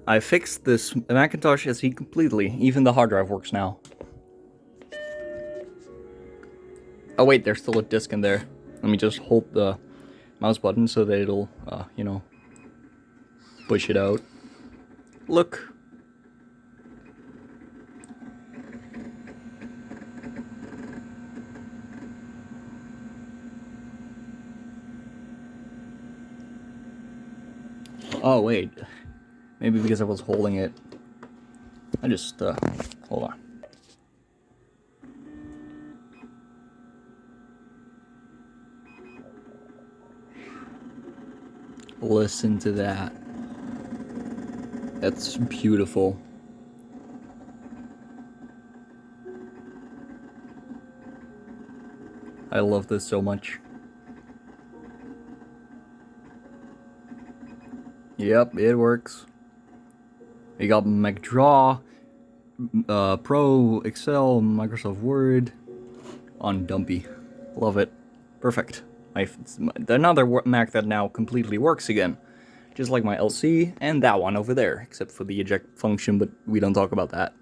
I fixed this Macintosh SE completely. Even the hard drive works now. Oh wait, there's still a disk in there. Let me just hold the mouse button so that it'll, you know, push it out. Look. Oh wait, maybe because I was holding it. I just, hold on. Listen to that. That's beautiful. I love this so much. Yep, it works. We got MacDraw, Pro, Excel, Microsoft Word on Dumpy. Love it. Perfect. Another Mac that now completely works again. Just like my LC and that one over there, except for the eject function, but we don't talk about that.